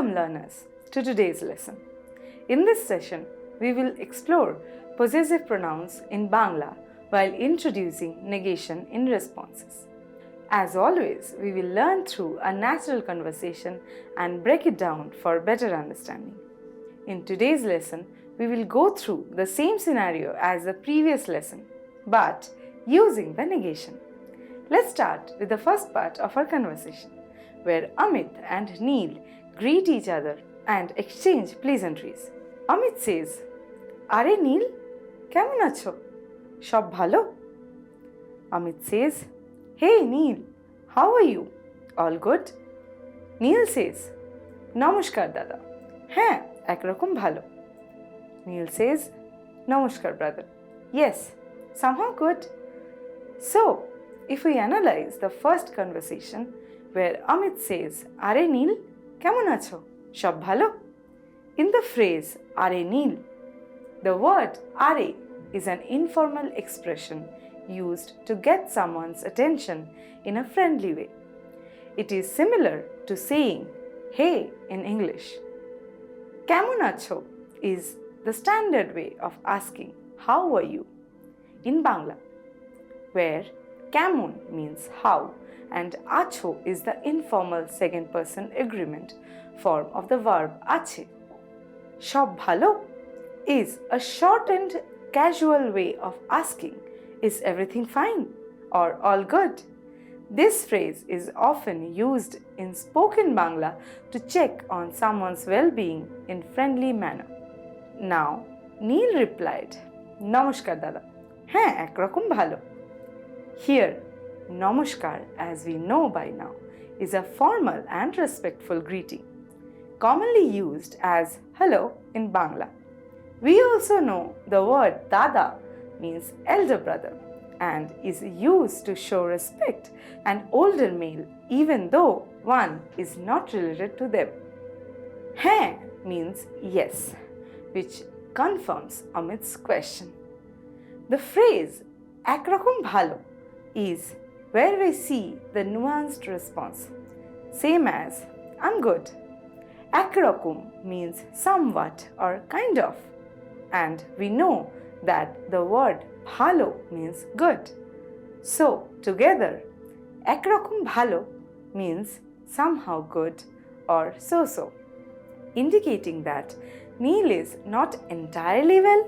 Welcome learners to today's lesson. In this session, we will explore possessive pronouns in Bangla while introducing negation in responses. As always, we will learn through a natural conversation and break it down for better understanding. In today's lesson, we will go through the same scenario as the previous lesson, but using the negation. Let's start with the first part of our conversation, where Amit and Neil greet each other and exchange pleasantries. Amit says, "Are Neil, কেমন আছো? সব ভালো?" Amit says, "Hey Neil, how are you? All good?" Neil says, "নমস্কার দাদা, হ্যাঁ একরকম ভালো." Neil says, "নমস্কার brother, yes, somehow good." So, if we analyze the first conversation where Amit says, "Are Neil, কেমন আছো? সব ভালো?" In the phrase, "Are Neil," the word "are" is an informal expression used to get someone's attention in a friendly way. It is similar to saying "hey" in English. "কেমন আছো" is the standard way of asking "how are you" in Bangla, where "কেমন" means how and "আছো" is the informal second person agreement form of the verb আছে. সব ভালো is a shortened casual way of asking "is everything fine?" or "all good?" This phrase is often used in spoken Bangla to check on someone's well-being in friendly manner. Now, Neil replied, "নমস্কার দাদা, হ্যাঁ একরকম ভালো." Here, নমস্কার, as we know by now, is a formal and respectful greeting, commonly used as hello in Bangla. We also know the word dada means elder brother and is used to show respect an older male even though one is not related to them. হ্যাঁ means yes, which confirms Amit's question. The phrase একরকম ভালো is where we see the nuanced response, same as "I'm good." একরকম means somewhat or kind of, and we know that the word ভালো means good. So, together, একরকম ভালো means somehow good or so-so, indicating that Neil is not entirely well,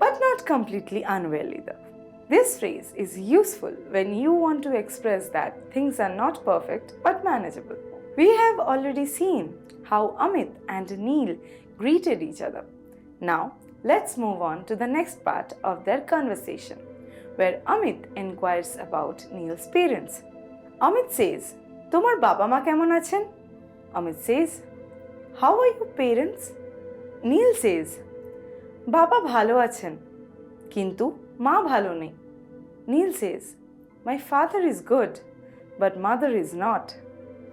but not completely unwell either. This phrase is useful when you want to express that things are not perfect but manageable. We have already seen how Amit and Neil greeted each other. Now, let's move on to the next part of their conversation, where Amit inquires about Neil's parents. Amit says, "তোমার বাবা মা কেমন আছেন?" Amit says, "How are your parents?" Neil says, "বাবা ভালো আছেন, কিন্তু মা ভালো নেই." Neil says, "My father is good, but mother is not."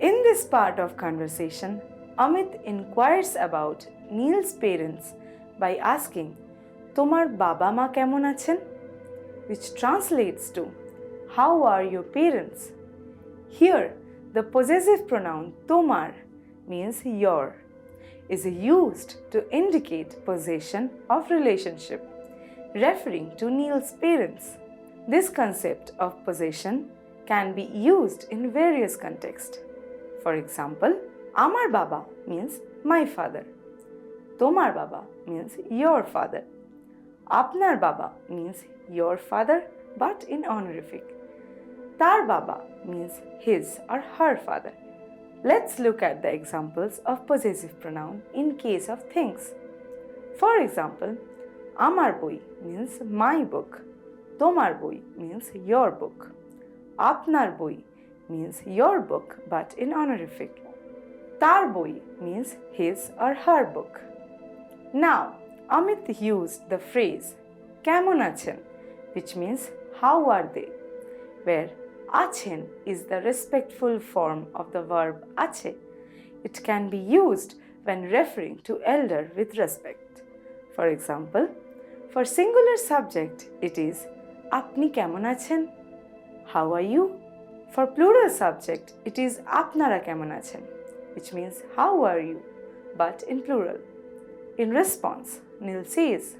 In this part of conversation, Amit inquires about Neil's parents by asking, "তোমার বাবা মা কেমন আছেন?" which translates to, "How are your parents?" Here, the possessive pronoun tomar means your, is used to indicate possession of relationship, referring to Neil's parents. This concept of possession can be used in various contexts. For example, আমার বাবা means my father, তোমার বাবা means your father, আপনার বাবা means your father but in honorific, তার বাবা means his or her father. Let's look at the examples of possessive pronoun in case of things. For example, আমার বই means my book, তোমার বই means your book, আপনার বই means your book but in honorific, তার বই means his or her book. Now, Amit used the phrase কেমন আছেন, which means how are they, where আছেন is the respectful form of the verb আছে. It can be used when referring to elder with respect. For example, for singular subject, it is আপনি কেমন আছেন, how are you? For plural subject, it is আপনারা কেমন আছেন, which means how are you? but in plural. In response, Neil says,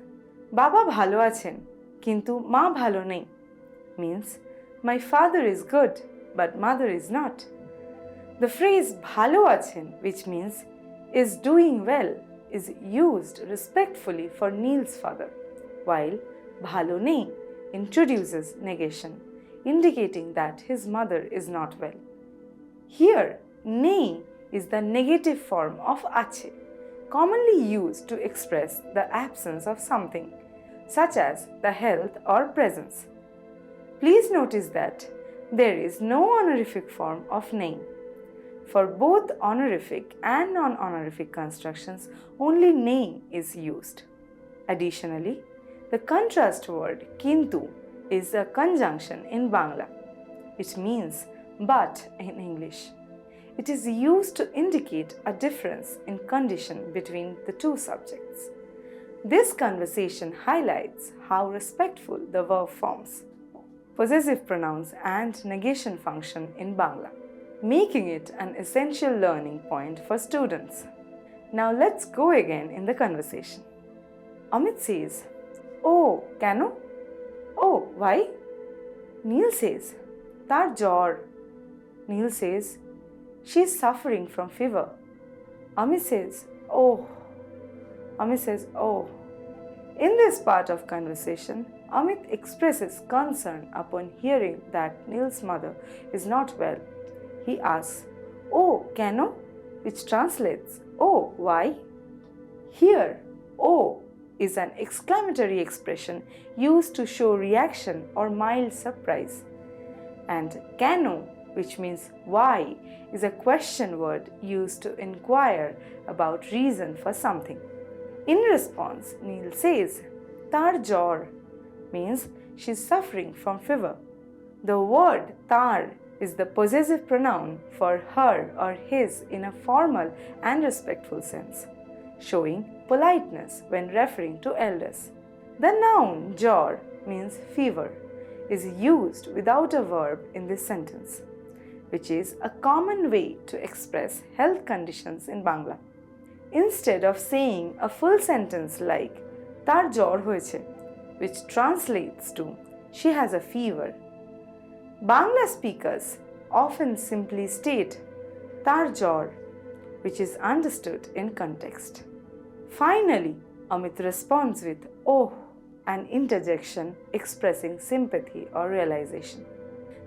Baba bhalo achen, kintu ma bhalo nei, means my father is good, but mother is not. The phrase bhalo achen, which means is doing well, is used respectfully for Neil's father, while bhalo nei introduces negation, indicating that his mother is not well. Here, nei is the negative form of ache, commonly used to express the absence of something, such as the health or presence. Please notice that there is no honorific form of nei. For both honorific and non-honorific constructions, only nei is used. Additionally, the contrast word kintu is a conjunction in Bangla. It means but in English. It is used to indicate a difference in condition between the two subjects. This conversation highlights how respectful the verb forms, possessive pronouns and negation function in Bangla, making it an essential learning point for students. Now let's go again in the conversation. Amit says, Oh, keno? Oh, why? Neil says, Tar jor. Neil says, She is suffering from fever. Amit says, Oh. Amit says, Oh. In this part of conversation, Amit expresses concern upon hearing that Neil's mother is not well. He asks, Oh, keno? Which translates, Oh, why? Here, Oh is an exclamatory expression used to show reaction or mild surprise. And keno, which means why, is a question word used to inquire about reason for something. In response, Neil says, Tar jor means she is suffering from fever. The word tar is the possessive pronoun for her or his in a formal and respectful sense, showing politeness when referring to elders. The noun jor means fever is used without a verb in this sentence, which is a common way to express health conditions in Bangla. Instead of saying a full sentence like tar jor hoyeche, which translates to she has a fever, Bangla speakers often simply state tar jor, which is understood in context. Finally, Amit responds with oh, an interjection expressing sympathy or realization.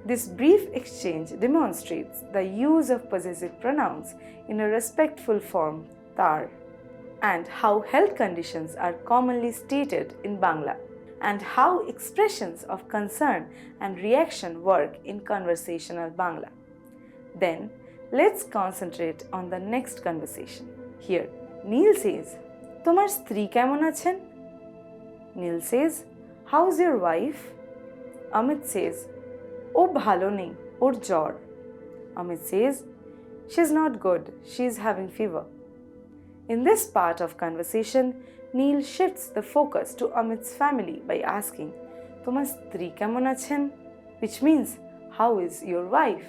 This brief exchange demonstrates the use of possessive pronouns in a respectful form, tar, and how health conditions are commonly stated in Bangla, and how expressions of concern and reaction work in conversational Bangla. Then, let's concentrate on the next conversation. Here, Neil says, Tomar stri kemon achen? Neil says, How's your wife? Amit says, O bhalo nei, or jor. Amit says, She's not good, she's having fever. In this part of conversation, Neil shifts the focus to Amit's family by asking, Tomar stri kemon achen? Which means, How is your wife?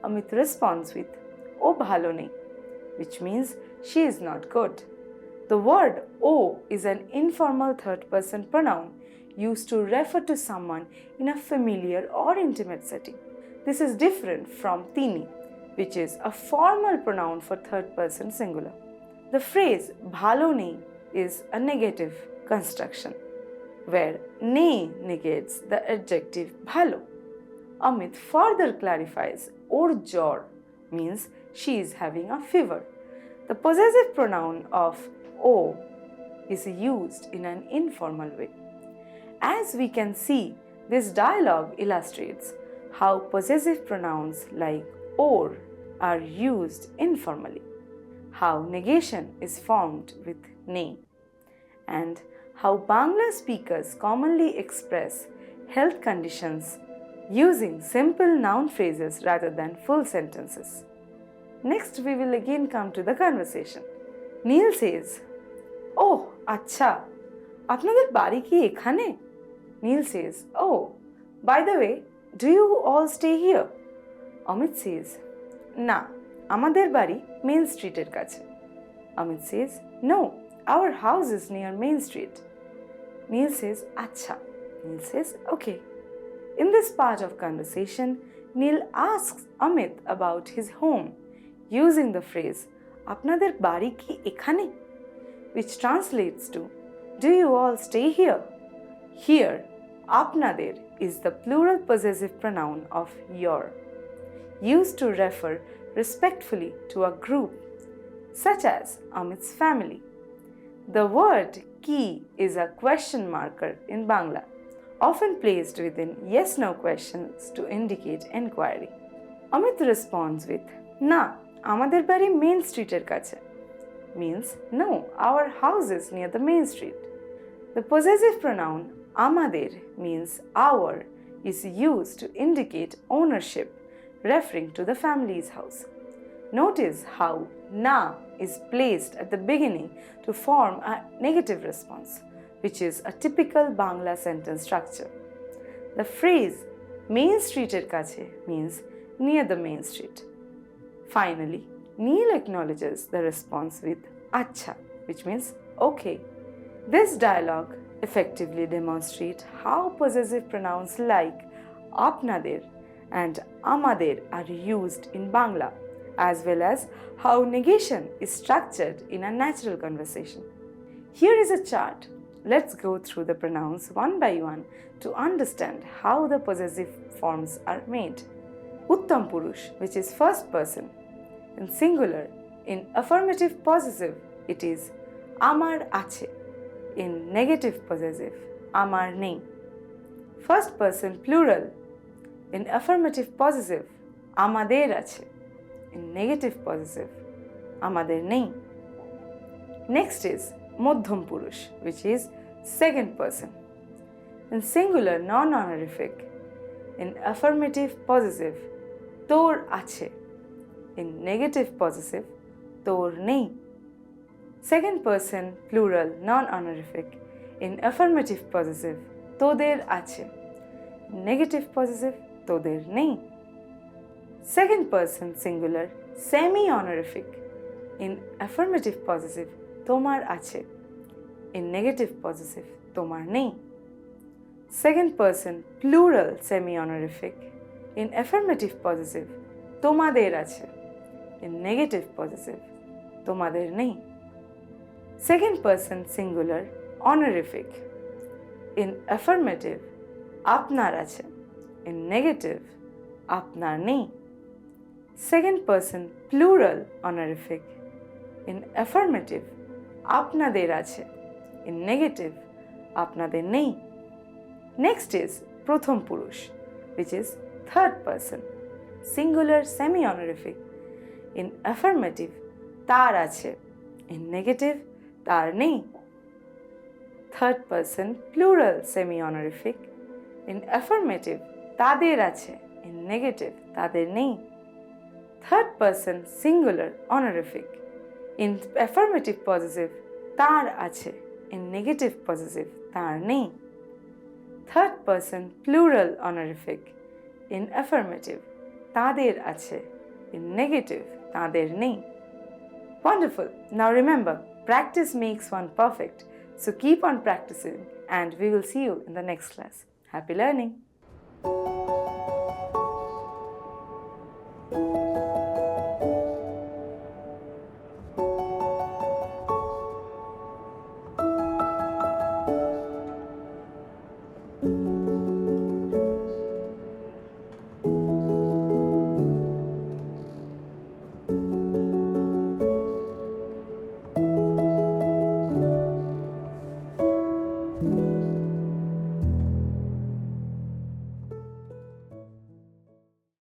Amit responds with, O bhalo nei, which means she is not good. The word O is an informal third-person pronoun used to refer to someone in a familiar or intimate setting. This is different from tini, which is a formal pronoun for third-person singular. The phrase bhalo nei is a negative construction, where nei negates the adjective bhalo. Amit further clarifies or jor means she is having a fever. The possessive pronoun of O is used in an informal way. As we can see, this dialogue illustrates how possessive pronouns like or are used informally, how negation is formed with nei, and how Bangla speakers commonly express health conditions using simple noun phrases rather than full sentences. Next, we will again come to the conversation. Neil says, Oh, acha, apnader bari ki ekhane? Neil says, Oh, by the way, do you all stay here? Amit says, Na, amader bari Main Street er kache. Amit says, no, our house is near Main Street. Neil says, Acha. Neil says, okay. In this part of conversation, Neil asks Amit about his home using the phrase, Apnader bari ki ekhane? Which translates to, do you all stay here? Here, apnader is the plural possessive pronoun of your, used to refer respectfully to a group, such as Amit's family. The word ki is a question marker in Bangla, often placed within yes-no questions to indicate inquiry. Amit responds with, Na, amader bari Main Street er kache. Means, no, our house is near the main street. The possessive pronoun amader means our is used to indicate ownership, referring to the family's house. Notice how na is placed at the beginning to form a negative response, which is a typical Bangla sentence structure. The phrase Main Street er kache means near the main street. Finally, Neil acknowledges the response with Acha, which means okay. This dialogue effectively demonstrates how possessive pronouns like apnader and amader are used in Bangla, as well as how negation is structured in a natural conversation. Here is a chart. Let's go through the pronouns one by one to understand how the possessive forms are made. Uttam Purush, which is first person, in singular. In affirmative possessive, it is Amar ache. In negative possessive, Amar nei. First person plural. In affirmative possessive, Amader ache. In negative possessive, Amader nei. Next is Madhyam Purush, which is second person. In singular non-honorific, in affirmative possessive, Tor ache. In negative possessive, Tor nei. Second person plural non-honorific. In affirmative possessive, Toder ache. In negative possessive, Toder nei. Second person singular semi-honorific. In affirmative possessive, Tomar ache. In negative possessive, Tomar nei. Second person plural semi-honorific. In affirmative possessive, Tomader ache. In negative possessive, Tomader nei. Second person singular honorific. In affirmative, Apnar ache. In negative, Apnar nei. Second person plural honorific. In affirmative, Apnader ache. In negative, Apnader nei. Next is Pratham Purush, which is third person, singular semi-honorific. In affirmative, Tar ache. In negative, Tar nei. Third person plural semi-honorific. In affirmative, Tader ache. In negative, Tader nei. Third person singular honorific. In affirmative possessive, Tar ache. In negative possessive, Tar nei. Third person plural honorific. In affirmative, Tader ache. In negative, Tader nei. Wonderful. Now remember, practice makes one perfect. So keep on practicing and we will see you in the next class. Happy learning!